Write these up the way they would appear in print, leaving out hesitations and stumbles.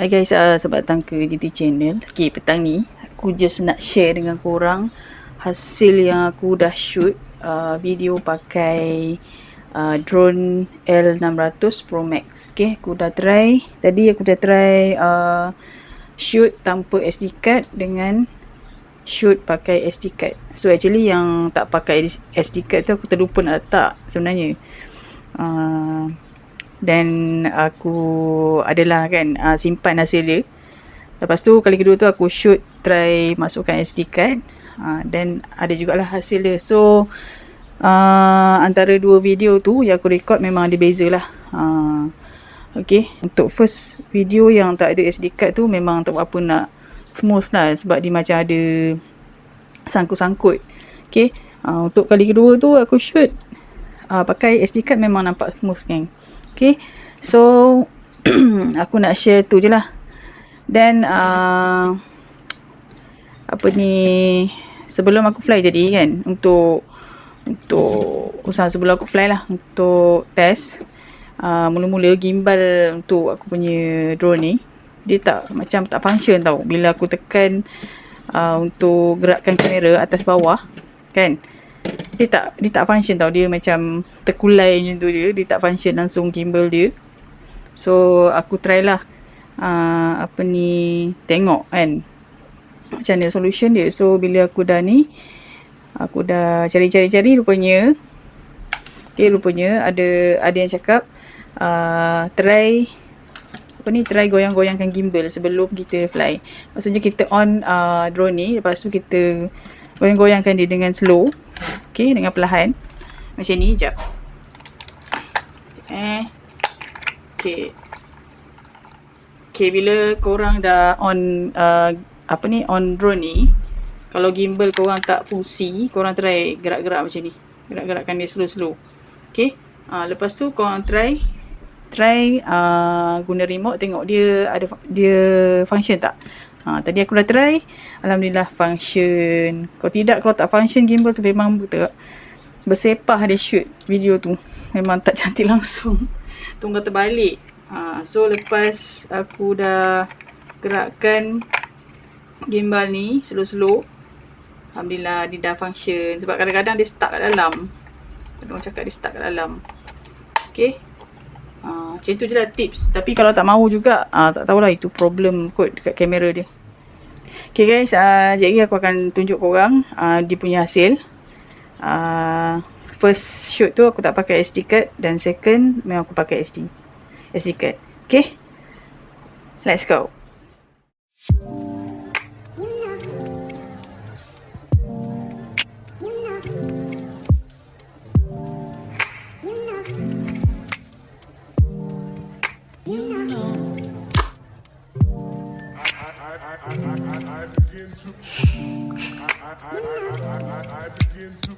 Hai guys, selamat datang ke GT Channel. Okay, petang ni aku just nak share dengan korang hasil yang aku dah shoot video pakai drone L600 Pro Max. Okay, aku dah try. Tadi aku dah try shoot tanpa SD card dengan shoot pakai SD card. So actually yang tak pakai SD card tu aku terlupa nak letak sebenarnya. Dan aku adalah kan simpan hasil dia. Lepas tu kali kedua tu aku shoot try masukkan SD card, dan ada jugalah hasil dia. So antara dua video tu yang aku record memang ada beza lah. Okay, untuk first video yang tak ada SD card tu memang tak apa nak smooth lah, sebab dia macam ada sangkut-sangkut. Okay, untuk kali kedua tu aku shoot pakai SD card memang nampak smooth kan. Okay, so aku nak share tu je lah. Dan apa ni, sebelum aku fly tadi kan, untuk usaha sebelum aku fly lah, untuk test mula-mula gimbal untuk aku punya drone ni, dia tak function tau. Bila aku tekan untuk gerakkan kamera atas bawah kan, dia tak function tau. Dia macam terkulai macam tu je. Dia tak function langsung gimbal dia. So aku try lah tengok kan macam mana solution dia. So bila aku dah cari rupanya ada yang cakap try goyang-goyangkan gimbal sebelum kita fly. Maksudnya kita on drone ni, lepas tu kita goyang-goyangkan dia dengan slow. Okay, dengan perlahan macam ni. Sekejap. Okay, bila korang dah on on drone ni, kalau gimbal korang tak fungsi, korang try gerak-gerak macam ni. Gerak-gerakkan dia slow-slow. Okay, lepas tu korang try guna remote, tengok dia function tak. Tadi aku dah try, alhamdulillah function. Kalau tak function gimbal tu memang bersepah dia shoot video tu. Memang tak cantik langsung. Tunggal terbalik. So lepas aku dah gerakkan gimbal ni slow-slow, alhamdulillah dia dah function. Sebab kadang-kadang dia stuck kat dalam. Orang cakap dia stuck kat dalam. Okay, macam tu je lah tips. Tapi kalau tak mahu juga, tak tahulah, itu problem kot dekat kamera dia. Okay guys, sekejap lagi aku akan tunjuk korang dia punya hasil. First shoot tu aku tak pakai SD card, dan second memang aku pakai SD card. Okay, let's go. I begin to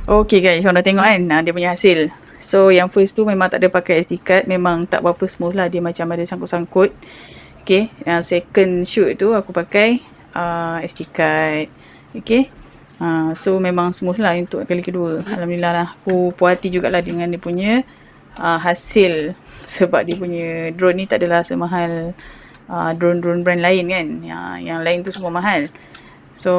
Okay guys, korang dah tengok kan dia punya hasil. So yang first tu memang tak ada pakai SD card, memang tak berapa smooth lah, dia macam ada sangkut-sangkut. Okay, yang second shoot tu aku pakai SD card. Okay, so memang smooth lah untuk kali kedua. Alhamdulillah lah, aku puas hati jugalah dengan dia punya hasil. Sebab dia punya drone ni tak adalah semahal drone-drone brand lain kan. Yang lain tu semua mahal. So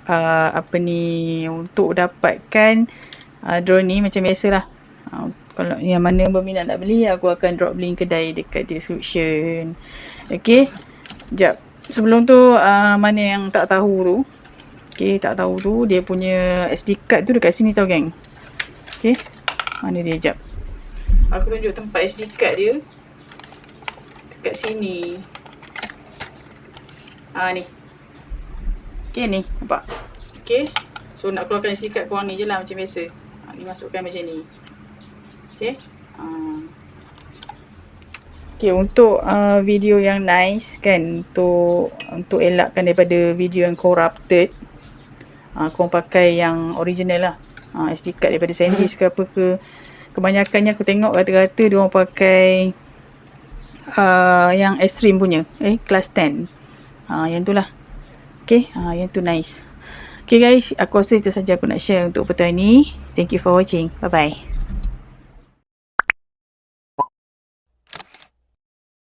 apa ni, untuk dapatkan drone ni macam biasalah, kalau yang mana berminat nak beli, aku akan drop link kedai dekat description. Okay, jap, sebelum tu mana yang tak tahu tu, okay, tak tahu tu, dia punya SD card tu dekat sini tau geng. Okay, mana dia, jap, aku tunjuk tempat SD card dia dekat sini. Ni. Okay, ni nampak. Okay, so nak keluarkan SD card korang ni je lah macam biasa. Ni masukkan macam ni. Okay. Okay, untuk video yang nice kan, untuk elakkan daripada video yang corrupted, korang pakai yang original lah. SD card daripada SanDisk ke apa ke. Kebanyakannya aku tengok rata-rata diorang pakai yang Extreme punya, kelas 10. Yang tu lah. Okay, yang tu nice. Okay guys, aku rasa itu saja aku nak share untuk petang ni. Thank you for watching. Bye bye.